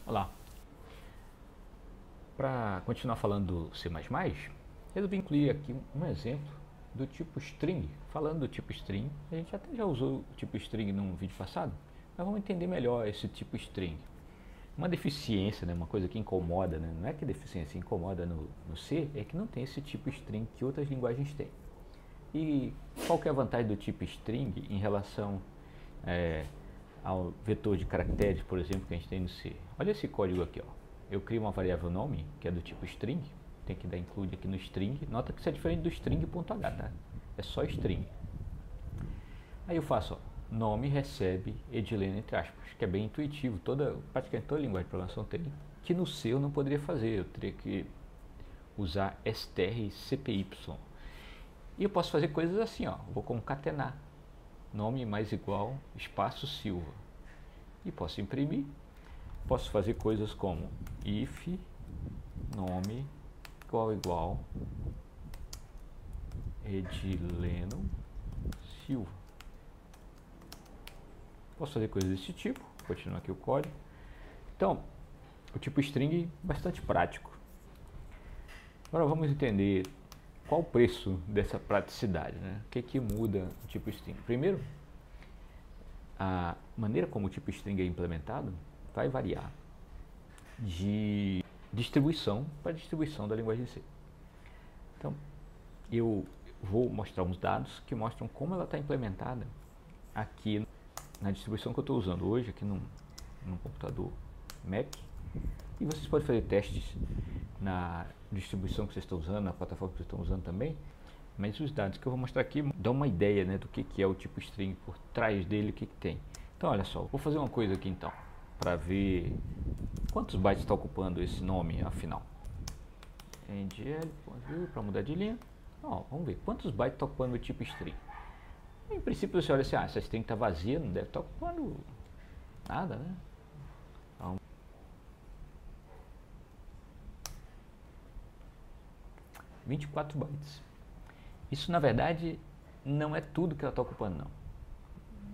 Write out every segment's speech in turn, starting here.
Olá. Para continuar falando do C++, resolvi incluir aqui um exemplo do tipo string. Falando do tipo string, a gente até já usou o tipo string num vídeo passado, mas vamos entender melhor esse tipo string. Uma deficiência, né, uma coisa que incomoda, né, não é que deficiência incomoda no C, é que não tem esse tipo string que outras linguagens têm. E qual que é a vantagem do tipo string em relação ao vetor de caracteres, por exemplo, que a gente tem no C? Olha esse código aqui, ó. Eu crio uma variável nome, que é do tipo string, tem que dar include aqui no string. Nota que isso é diferente do string.h, tá? É só string. Aí eu faço, ó, nome recebe Edilene entre aspas, que é bem intuitivo, praticamente toda linguagem de programação tem, que no C eu não poderia fazer, eu teria que usar str e cpy. E eu posso fazer coisas assim, ó, vou concatenar nome mais igual espaço Silva. E posso imprimir. Posso fazer coisas como if nome igual Edileno Silva. Posso fazer coisas desse tipo. Continuar aqui o código. Então, o tipo string é bastante prático. Agora vamos entender qual o preço dessa praticidade, né? O que muda o tipo string? Primeiro, a maneira como o tipo string é implementado vai variar de distribuição para distribuição da linguagem C. Então, eu vou mostrar uns dados que mostram como ela está implementada aqui na distribuição que eu estou usando hoje, aqui num computador Mac. E vocês podem fazer testes na distribuição que vocês estão usando, na plataforma que vocês estão usando também. Mas os dados que eu vou mostrar aqui dão uma ideia, né, do que é o tipo string, por trás dele, o que tem. Então, olha só, vou fazer uma coisa aqui então, para ver quantos bytes está ocupando esse nome afinal. NGL, para mudar de linha. Ó, vamos ver quantos bytes está ocupando o tipo string. Em princípio você olha assim, essa string está vazia, não deve estar ocupando nada, né? Então, 24 bytes. Isso na verdade não é tudo que ela está ocupando, não.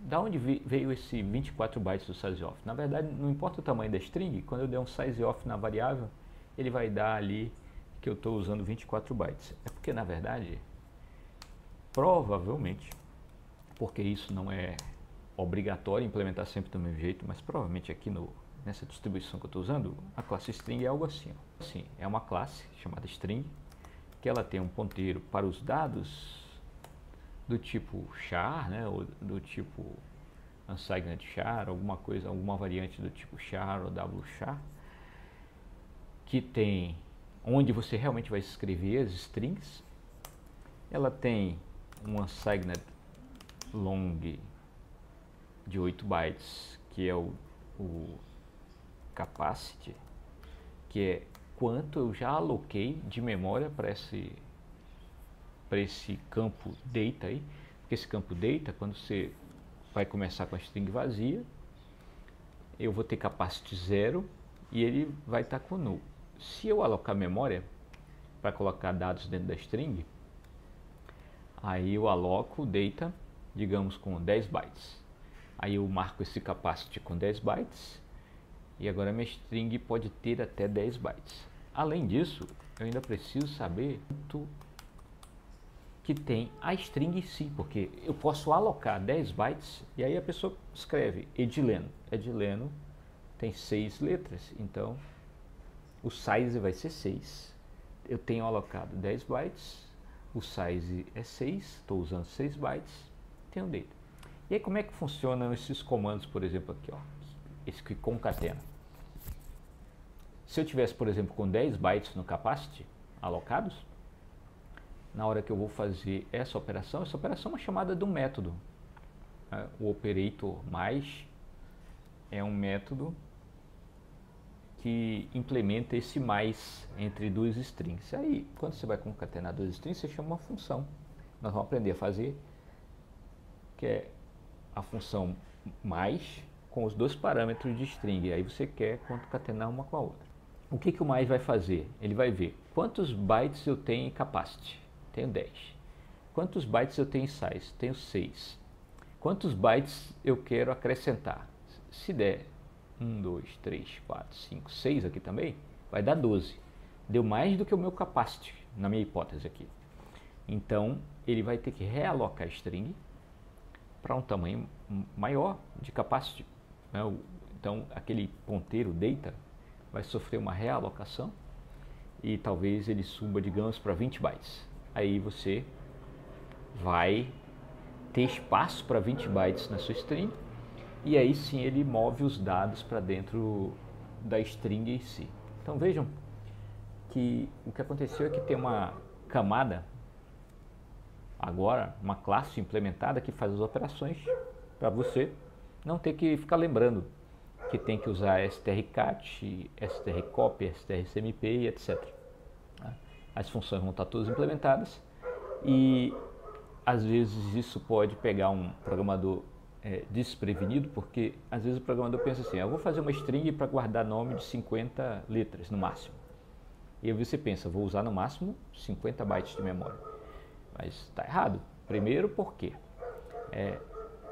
Da onde veio esse 24 bytes do sizeof? Na verdade, não importa o tamanho da string, quando eu der um sizeof na variável, ele vai dar ali que eu estou usando 24 bytes. É porque, na verdade, provavelmente, porque isso não é obrigatório implementar sempre do mesmo jeito, mas provavelmente aqui nessa distribuição que eu estou usando, a classe string é algo assim. Assim, é uma classe chamada string, que ela tem um ponteiro para os dados do tipo char, né, ou do tipo unsigned char, alguma coisa, alguma variante do tipo char ou wchar, que tem onde você realmente vai escrever as strings. Ela tem um unsigned long de 8 bytes, que é o capacity, que é quanto eu já aloquei de memória para esse campo data aí, porque esse campo data, quando você vai começar com a string vazia, eu vou ter capacity 0 e ele vai estar com null. Se eu alocar memória para colocar dados dentro da string, aí eu aloco o data, digamos, com 10 bytes. Aí eu marco esse capacity com 10 bytes e agora minha string pode ter até 10 bytes. Além disso, eu ainda preciso saber quanto que tem a string em si, porque eu posso alocar 10 bytes e aí a pessoa escreve Edileno. Edileno tem 6 letras, então o size vai ser 6. Eu tenho alocado 10 bytes, o size é 6, estou usando 6 bytes, tenho data. E aí como é que funcionam esses comandos, por exemplo, aqui, ó, esse que concatena. Se eu tivesse, por exemplo, com 10 bytes no capacity alocados, na hora que eu vou fazer essa operação é uma chamada de um método. O operator mais é um método que implementa esse mais entre duas strings. Aí, quando você vai concatenar duas strings, você chama uma função. Nós vamos aprender a fazer, que é a função mais com os dois parâmetros de string. Aí você quer concatenar uma com a outra. O que o mais vai fazer? Ele vai ver quantos bytes eu tenho em capacity. Tenho 10. Quantos bytes eu tenho em size? Tenho 6. Quantos bytes eu quero acrescentar? Se der 1, 2, 3, 4, 5, 6 aqui também, vai dar 12. Deu mais do que o meu capacity, na minha hipótese aqui. Então, ele vai ter que realocar a string para um tamanho maior de capacity, né? Então, aquele ponteiro data vai sofrer uma realocação e talvez ele suba, digamos, para 20 bytes. Aí você vai ter espaço para 20 bytes na sua string e aí sim ele move os dados para dentro da string em si. Então vejam que o que aconteceu é que tem uma camada agora, uma classe implementada que faz as operações para você não ter que ficar lembrando que tem que usar strcat, strcopy, strcmp e etc. As funções vão estar todas implementadas e às vezes isso pode pegar um programador desprevenido, porque às vezes o programador pensa assim, eu vou fazer uma string para guardar nome de 50 letras no máximo. E aí você pensa, vou usar no máximo 50 bytes de memória. Mas está errado. Primeiro por quê?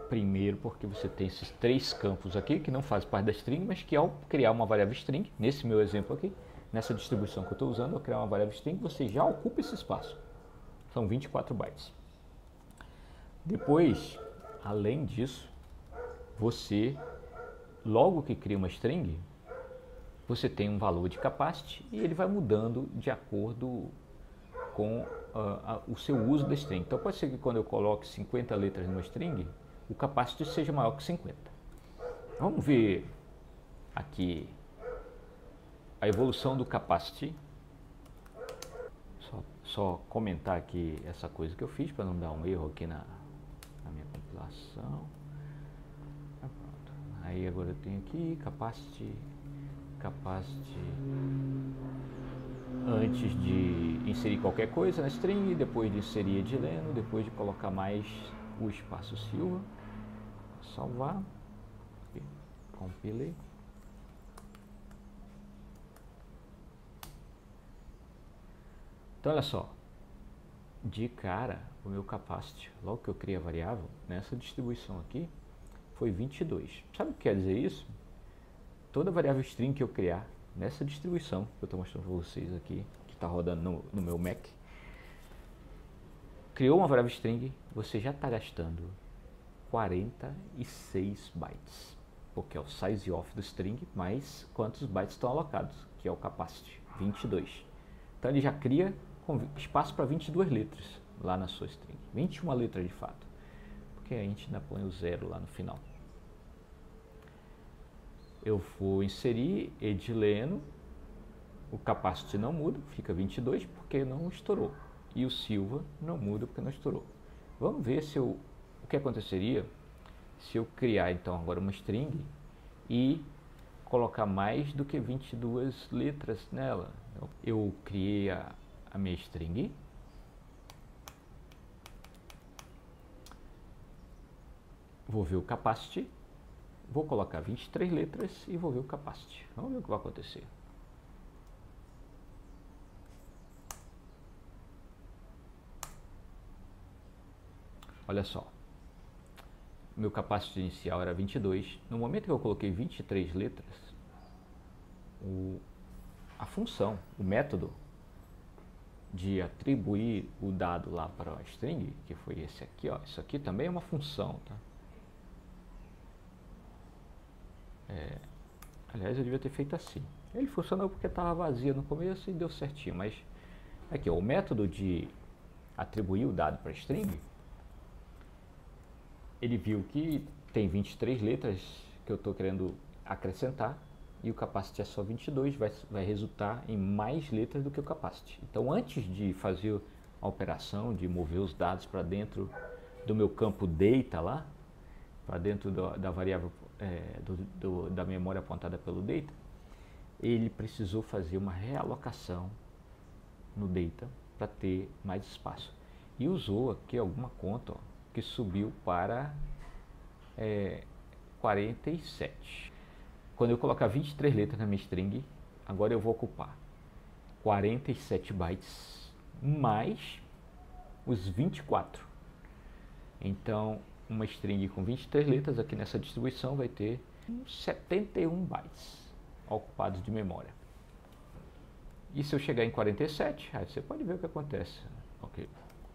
Primeiro porque você tem esses 3 campos aqui que não fazem parte da string, mas que ao criar uma variável string, nesse meu exemplo aqui, nessa distribuição que eu estou usando, ao criar uma variável string, você já ocupa esse espaço. São 24 bytes. Depois, além disso, você, logo que cria uma string, você tem um valor de capacity e ele vai mudando de acordo com o seu uso da string. Então pode ser que quando eu coloque 50 letras numa string, o capacity seja maior que 50. Vamos ver aqui a evolução do capacity. Só comentar aqui essa coisa que eu fiz para não dar um erro aqui na minha compilação. Pronto. Aí agora eu tenho aqui capacity antes de inserir qualquer coisa na string, depois de inserir edileno, depois de colocar mais o espaço Silva. Salvar, compilei. Então olha só, de cara o meu capacity, logo que eu criei a variável, nessa distribuição aqui, foi 22. Sabe o que quer dizer isso? Toda variável string que eu criar nessa distribuição que eu estou mostrando para vocês aqui, que está rodando no meu Mac, criou uma variável string, você já está gastando 46 bytes, porque é o size of do string mais quantos bytes estão alocados, que é o capacity, 22. Então ele já cria com espaço para 22 letras lá na sua string, 21 letras de fato, porque a gente ainda põe o 0 lá no final. Eu vou inserir edileno, o capacity não muda, fica 22 porque não estourou. E o Silva não muda porque não estourou. Vamos ver se o que aconteceria se eu criar então agora uma string e colocar mais do que 22 letras nela. Eu criei a minha string. Vou ver o capacity. Vou colocar 23 letras e vou ver o capacity. Vamos ver o que vai acontecer. Olha só. Meu capacity inicial era 22. No momento que eu coloquei 23 letras, a função, o método de atribuir o dado lá para a string, que foi esse aqui, ó. Isso aqui também é uma função, tá? Aliás, eu devia ter feito assim. Ele funcionou porque estava vazio no começo e deu certinho, mas aqui, ó, o método de atribuir o dado para a string, ele viu que tem 23 letras que eu estou querendo acrescentar e o capacity é só 22, vai resultar em mais letras do que o capacity. Então, antes de fazer a operação de mover os dados para dentro do meu campo data lá, para dentro da variável da memória apontada pelo data, ele precisou fazer uma realocação no data para ter mais espaço. E usou aqui alguma conta, ó, que subiu para 47. Quando eu colocar 23 letras na minha string, agora eu vou ocupar 47 bytes mais os 24. Então, uma string com 23 letras aqui nessa distribuição vai ter 71 bytes ocupados de memória. E se eu chegar em 47, aí você pode ver o que acontece. Ok,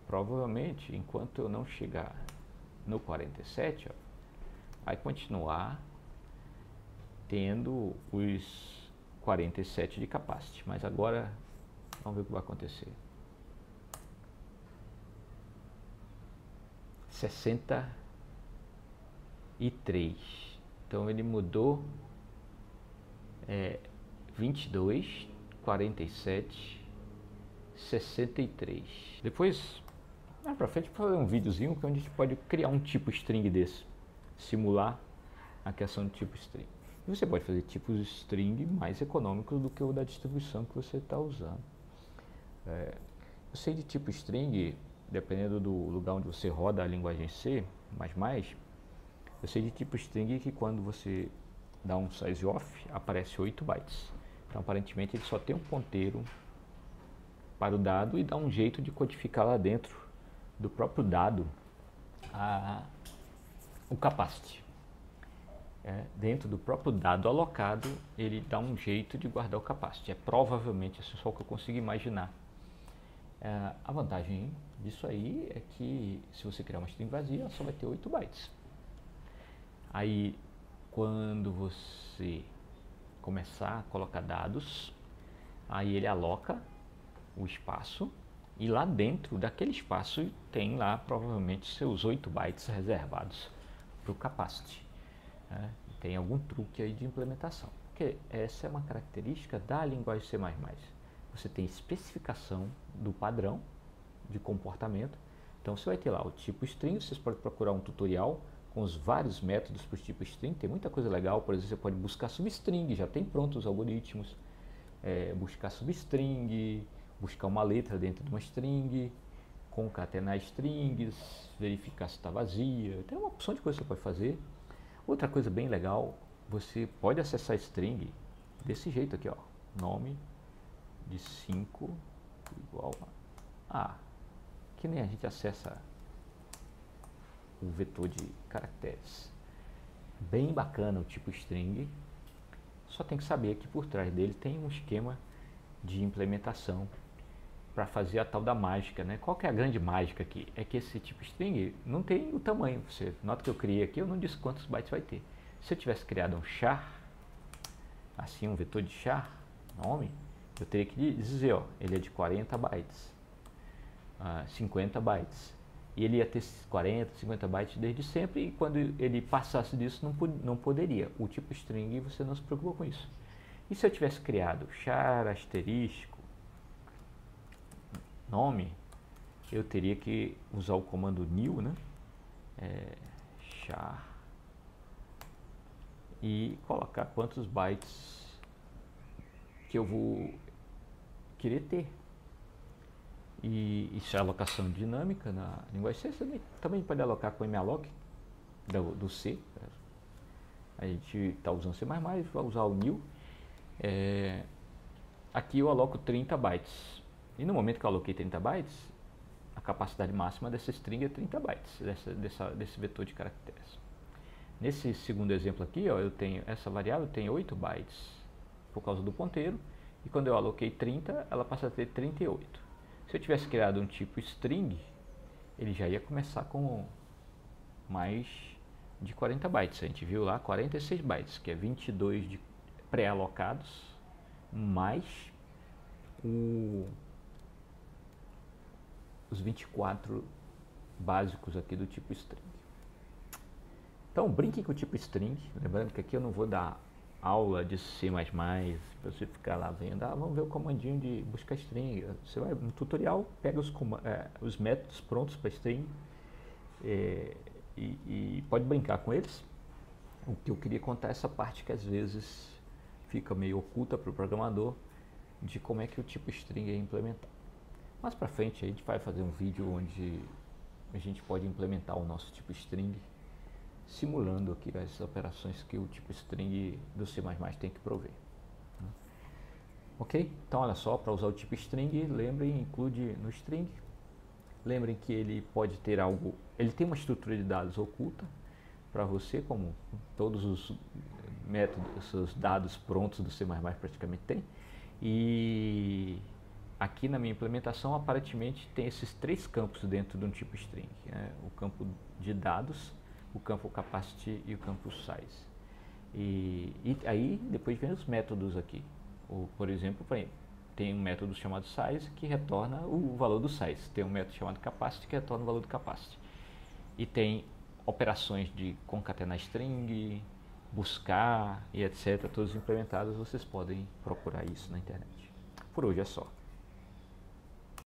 provavelmente, enquanto eu não chegar no 47, ó, vai continuar tendo os 47 de capacity. Mas agora, vamos ver o que vai acontecer. 63. Então ele mudou 22, 47, 63. Depois, mais pra frente, vou fazer um videozinho que a gente pode criar um tipo string desse, simular a criação de tipo string. E você pode fazer tipos string mais econômicos do que o da distribuição que você está usando. Eu sei de tipo string, dependendo do lugar onde você roda a linguagem C++, eu sei de tipo string que quando você dá um size off, aparece 8 bytes. Então, aparentemente, ele só tem um ponteiro para o dado e dá um jeito de codificar lá dentro do próprio dado o capacity. Dentro do próprio dado alocado, ele dá um jeito de guardar o capacity. Provavelmente, isso é só o que eu consigo imaginar. A vantagem disso aí é que, se você criar uma string vazia, ela só vai ter 8 bytes. Aí, quando você começar a colocar dados, aí ele aloca o espaço e lá dentro daquele espaço tem lá provavelmente seus 8 bytes reservados para o capacity. Tem algum truque aí de implementação, porque essa é uma característica da linguagem C++. Você tem especificação do padrão de comportamento, então você vai ter lá o tipo string, vocês podem procurar um tutorial com os vários métodos para o tipo string, tem muita coisa legal. Por exemplo, você pode buscar substring, já tem prontos os algoritmos, buscar substring, buscar uma letra dentro de uma string, concatenar strings, verificar se está vazia, tem uma opção de coisa que você pode fazer. Outra coisa bem legal, você pode acessar string desse jeito aqui, ó, nome de 5 igual a que nem a gente acessa o vetor de caracteres. Bem bacana o tipo string, só tem que saber que por trás dele tem um esquema de implementação para fazer a tal da mágica, né? Qual que é a grande mágica aqui? É que esse tipo string não tem o tamanho. Você nota que eu criei aqui, eu não disse quantos bytes vai ter. Se eu tivesse criado um char, assim, um vetor de char, nome, eu teria que dizer, ó, ele é de 40 bytes, 50 bytes. E ele ia ter 40, 50 bytes desde sempre, e quando ele passasse disso, não poderia. O tipo string, você não se preocupa com isso. E se eu tivesse criado char asterisco nome, eu teria que usar o comando new, né? Char e colocar quantos bytes que eu vou querer ter. E isso é alocação dinâmica na linguagem C. Você também pode alocar com malloc do C. A gente está usando C++, vai usar o new. Aqui eu aloco 30 bytes. E no momento que eu aloquei 30 bytes, a capacidade máxima dessa string é 30 bytes, desse vetor de caracteres. Nesse segundo exemplo aqui, ó, eu tenho essa variável tem 8 bytes por causa do ponteiro, e quando eu aloquei 30, ela passa a ter 38. Se eu tivesse criado um tipo string, ele já ia começar com mais de 40 bytes. A gente viu lá 46 bytes, que é 22 de pré-alocados, mais os 24 básicos aqui do tipo string. Então, brinque com o tipo string, lembrando que aqui eu não vou dar aula de C++, para você ficar lá vendo, vamos ver o comandinho de buscar string. Você vai no tutorial, pega os métodos prontos para string e pode brincar com eles. O que eu queria contar é essa parte que às vezes fica meio oculta para o programador, de como é que o tipo string é implementado. Mais para frente a gente vai fazer um vídeo onde a gente pode implementar o nosso tipo string, simulando aqui as operações que o tipo string do C++ tem que prover. Ok? Então olha só, para usar o tipo string, lembrem, include no string. Lembrem que ele pode ter algo, ele tem uma estrutura de dados oculta para você, como todos os esses dados prontos do C++ praticamente tem. E aqui na minha implementação, aparentemente, tem esses 3 campos dentro de um tipo string, né? O campo de dados, o campo capacity e o campo size. E aí, depois vem os métodos aqui. Por exemplo, tem um método chamado size que retorna o valor do size. Tem um método chamado capacity que retorna o valor do capacity. E tem operações de concatenar string, buscar e etc. Todas implementadas, vocês podem procurar isso na internet. Por hoje é só.